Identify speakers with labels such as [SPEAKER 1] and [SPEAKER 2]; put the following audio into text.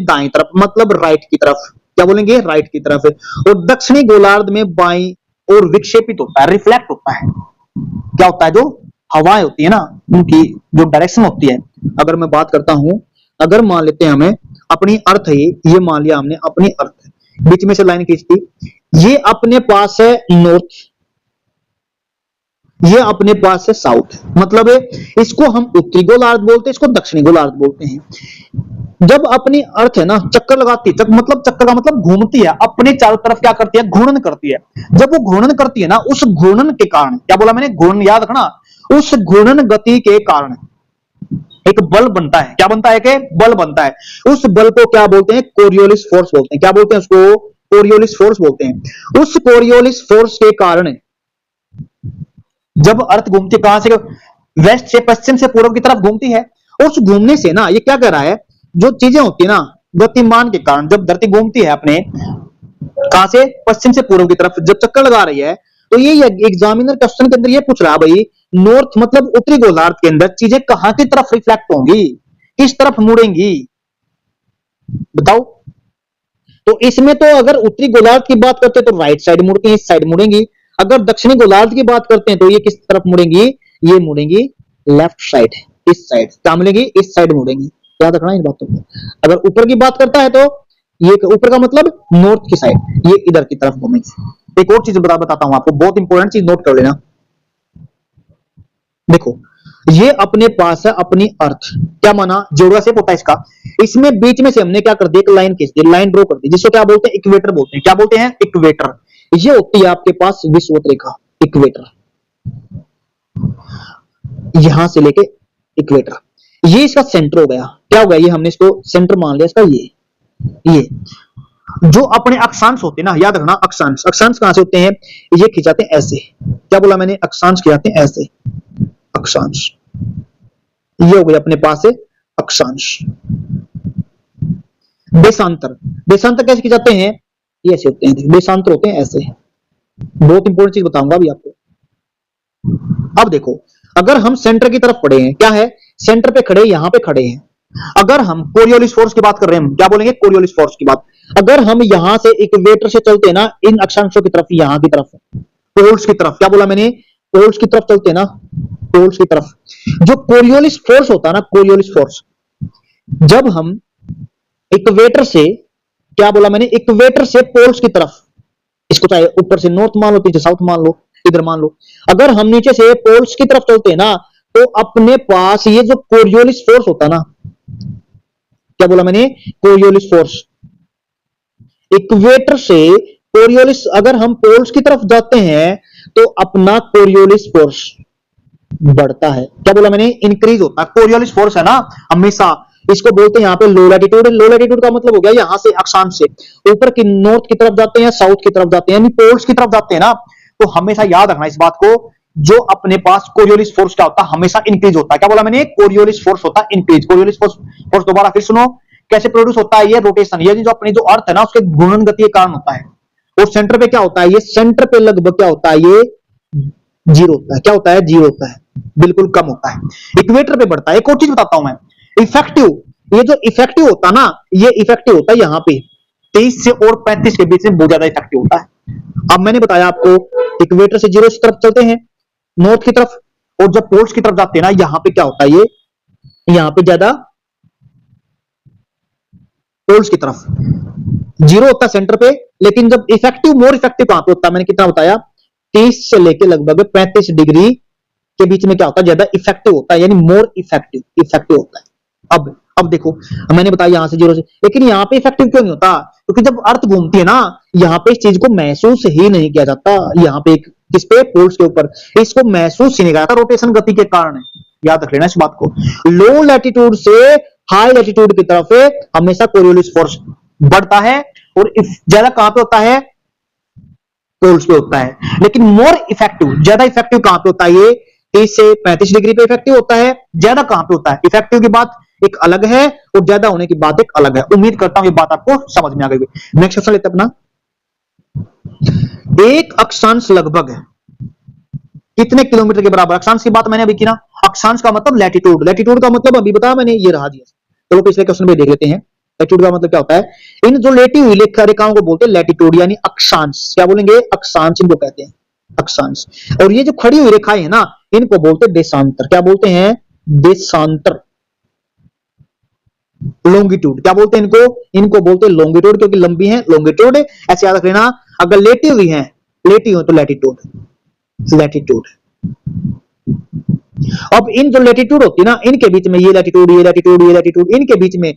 [SPEAKER 1] दाएं तरफ, मतलब राइट की तरफ। क्या बोलेंगे? राइट की तरफ। और दक्षिणी गोलार्ध में बाईं और विक्षेपित होता है, रिफ्लेक्ट होता है। क्या होता है? जो हवाएं होती है ना, उनकी जो डायरेक्शन होती है। अगर मैं बात करता हूं, अगर मान लेते हैं हमें अपनी अर्थ है, ये मान लिया हमने अपनी अर्थ, बीच में से लाइन खींचती, ये अपने पास है नॉर्थ, ये अपने पास है साउथ, मतलब इसको हम उत्तरी गोलार्ध बोलते हैं, इसको दक्षिणी गोलार्ध बोलते हैं। जब अपनी अर्थ है ना चक्कर लगाती है, मतलब चक्कर का मतलब घूमती है, अपने चारों तरफ क्या करती है? घूर्णन करती है। जब वो घूर्णन करती है ना, उस घूर्णन के कारण, क्या बोला मैंने? घूर्णन, याद रखना। उस घूर्णन गति के कारण एक बल बनता है। क्या बनता है? कि बल बनता है। उस बल को क्या बोलते हैं? कोरियोलिस फोर्स बोलते हैं। क्या बोलते हैं उसको? कोरियोलिस फोर्स बोलते हैं। उस कोरियोलिस फोर्स के कारण जब अर्थ घूमती, कहां से? वेस्ट से पश्चिम से पूर्व की तरफ घूमती है। और उस घूमने से ना, ये क्या कर रहा है, जो चीजें होती है ना गतिमान के कारण, जब धरती घूमती है अपने, कहां से? पश्चिम से पूर्व की तरफ जब चक्कर लगा रही है, तो ये एग्जामिनर क्वेश्चन के अंदर ये पूछ रहा है भाई, नॉर्थ मतलब उत्तरी गोलार्ध के अंदर चीजें कहां की तरफ रिफ्लेक्ट होंगी, किस तरफ मुड़ेंगी, बताओ। तो इसमें तो अगर उत्तरी गोलार्ध की बात करते हैं तो राइट साइड मुड़ती है, इस साइड मुड़ेंगी। अगर दक्षिणी गोलार्ध की बात करते हैं तो ये किस तरफ मुड़ेंगी? ये मुड़ेंगी लेफ्ट साइड, इस साइड। क्या मिलेगी? इस साइड मुड़ेंगी। याद रखना इन बातों को। अगर ऊपर की बात करता है तो ये ऊपर का मतलब नॉर्थ की साइड, ये इधर की तरफ घूमेंगे। एक और चीज बताता हूं आपको, बहुत इंपॉर्टेंट चीज नोट कर लेना। देखो, ये अपने पास है अपनी अर्थ, क्या माना? जोड़ा शेप होता है इसका। इसमें बीच में से हमने क्या कर दिया? एक लाइन खींच दी, लाइन ड्रॉ कर दी, जिसको क्या बोलते हैं? इक्वेटर बोलते हैं। क्या बोलते हैं? इक्वेटर। ये होती है आपके पास विषुवत रेखा, इक्वेटर, यहां से लेके इक्वेटर, ये इसका सेंटर हो गया। क्या हो गया? ये हमने इसको सेंटर मान लिया इसका। ये जो अपने अक्षांश होते हैं ना, याद रखना, अक्षांश, अक्षांश कहां से होते हैं? ये खिंचाते हैं ऐसे। क्या बोला मैंने? अक्षांश खिंचाते हैं ऐसे, अक्षांश। ये हो गया अपने पास है अक्षांश। देशांतर, देशांतर कैसे खिंचाते हैं? ये ऐसे होते हैं, देशांतर होते हैं ऐसे। बहुत इंपॉर्टेंट चीज बताऊंगा अभी आपको। अब देखो, अगर हम सेंटर की तरफ खड़े हैं, क्या है? सेंटर पे खड़े, यहां पे खड़े हैं। अगर हम कोरियोलिस फोर्स की बात कर रहे हैं, क्या बोलेंगे? कोरियोलिस फोर्स की बात। अगर हम यहां से इक्वेटर से चलते हैं ना, इन अक्षांशों की तरफ, यहां की तरफ, पोल्स की तरफ, क्या बोला मैंने? पोल्स की तरफ चलते हैं ना, पोल्स की तरफ, जो कोरियोलिस फोर्स होता है ना, कोरियोलिस फोर्स, जब हम इक्वेटर से, क्या बोला मैंने? इक्वेटर से पोल्स की तरफ, इसको चाहे ऊपर से नॉर्थ मान लो, पीछे साउथ मान लो, इधर मान लो। अगर हम नीचे से पोल्स की तरफ चलते हैं ना, तो अपने पास ये जो कोरियोलिस फोर्स होता है ना, क्या बोला मैंने? Coriolis force. इक्वेटर से कोरियोलिस, अगर हम पोल्स की तरफ जाते हैं तो अपना कोरियोलिस फोर्स बढ़ता है। क्या बोला मैंने? इंक्रीज होता है। कोरियोलिस फोर्स है ना, हमेशा इसको बोलते हैं यहाँ पे लो लैटिट्यूड। लो लैटिट्यूड का मतलब हो गया यहां से अक्षांश से ऊपर की नॉर्थ की तरफ जाते हैं, साउथ की तरफ जाते हैं, यानी पोल्स की तरफ जाते हैं ना, तो हमेशा याद रखना इस बात को, जो अपने पास कोरियोलिस फोर्स क्या होता है? हमेशा इंक्रीज होता है। क्या बोला मैंने? कोरियोलिस फोर्स होता है इंक्रीज। कोरियोलिस फोर्स दोबारा फिर सुनो, कैसे प्रोड्यूस होता है? ये रोटेशन, ये जो अपनी जो अर्थ है ना, उसके घूर्णन गति के कारण होता है। और सेंटर पे क्या होता है? ये सेंटर पे लगभग क्या होता है? ये जीरो होता है। क्या होता है? जीरो होता है, बिल्कुल कम होता है। इक्वेटर पे बढ़ता है। एक और चीज बताता हूं मैं, इफेक्टिव, ये जो इफेक्टिव होता है ना, ये इफेक्टिव होता है यहाँ पे 23 से और 35 के बीच में, बहुत ज्यादा इफेक्टिव होता है। अब मैंने बताया आपको, इक्वेटर से जीरो की तरफ चलते हैं नॉर्थ की तरफ, और जब पोल्स की तरफ जाते हैं ना, यहां पे क्या होता है? ये यहां पे ज्यादा पोल्स की तरफ जीरो होता है सेंटर पे। लेकिन जब इफेक्टिव, मोर इफेक्टिव कहां पे होता है? मैंने कितना बताया? 30 से लेके लगभग 35 डिग्री के बीच में क्या होता है? ज्यादा इफेक्टिव होता है, यानी मोर इफेक्टिव, इफेक्टिव होता है। अब देखो, मैंने बताया यहां से जीरो से, लेकिन यहां पे इफेक्टिव क्यों नहीं होता? क्योंकि जब अर्थ घूमती है ना, यहां पे इस चीज को महसूस ही नहीं किया जाता। यहां पे किस पे? पोल्स के ऊपर। इसको महसूस ही नहीं किया जाता, रोटेशन गति के कारण है। याद रख लेना इस बात को। लो लैटिट्यूड से हाई लैटिट्यूड की तरफ हमेशा कोरियोलिस फोर्स बढ़ता है, और ज्यादा कहां पे होता है? पोल्स पे होता है। लेकिन मोर इफेक्टिव, ज्यादा इफेक्टिव कहां पे होता है? ये 30 से 35 डिग्री पे इफेक्टिव होता है। ज्यादा कहां पे होता है? इफेक्टिव की बात एक अलग है और ज्यादा होने की बात एक अलग है। उम्मीद करता हूं ये बात आपको समझ में आ गई। नेक्स्ट क्वेश्चन लेते अपना। एक अक्षांश लगभग कितने किलोमीटर के बराबर? अक्षांश की बात मैंने अभी की ना। अक्षांश का मतलब लैटिट्यूड, लैटिट्यूड का मतलब अभी बताया मैंने, ये रहा जी। चलो पिछले क्वेश्चन पे देख लेते हैं। लैटिट्यूड का मतलब क्या होता है, इन जो लेटी हुई रेखाओं को बोलते हैं लैटिट्यूड यानी अक्षांश। क्या बोलेंगे, अक्षांश इनको कहते हैं, अक्षांश। और ये जो खड़ी हुई रेखाएं है ना, इनको बोलते हैं देशांतर। क्या बोलते हैं, देशांतर। लॉन्गिट्यूड क्या बोलते हैं इनको, इनको बोलते हैं लॉन्गिट्यूड, क्योंकि लंबी है लॉन्गिट्यूड। ऐसे याद रख लेना, अगर लेटी हुई है, लेटी हुई तो लैटिट्यूड, लैटिट्यूड। अब इन जो लैटिट्यूड होती है ना, इनके बीच में ये लैटिट्यूड, ये लैटिट्यूड, ये लैटिट्यूड, इनके बीच में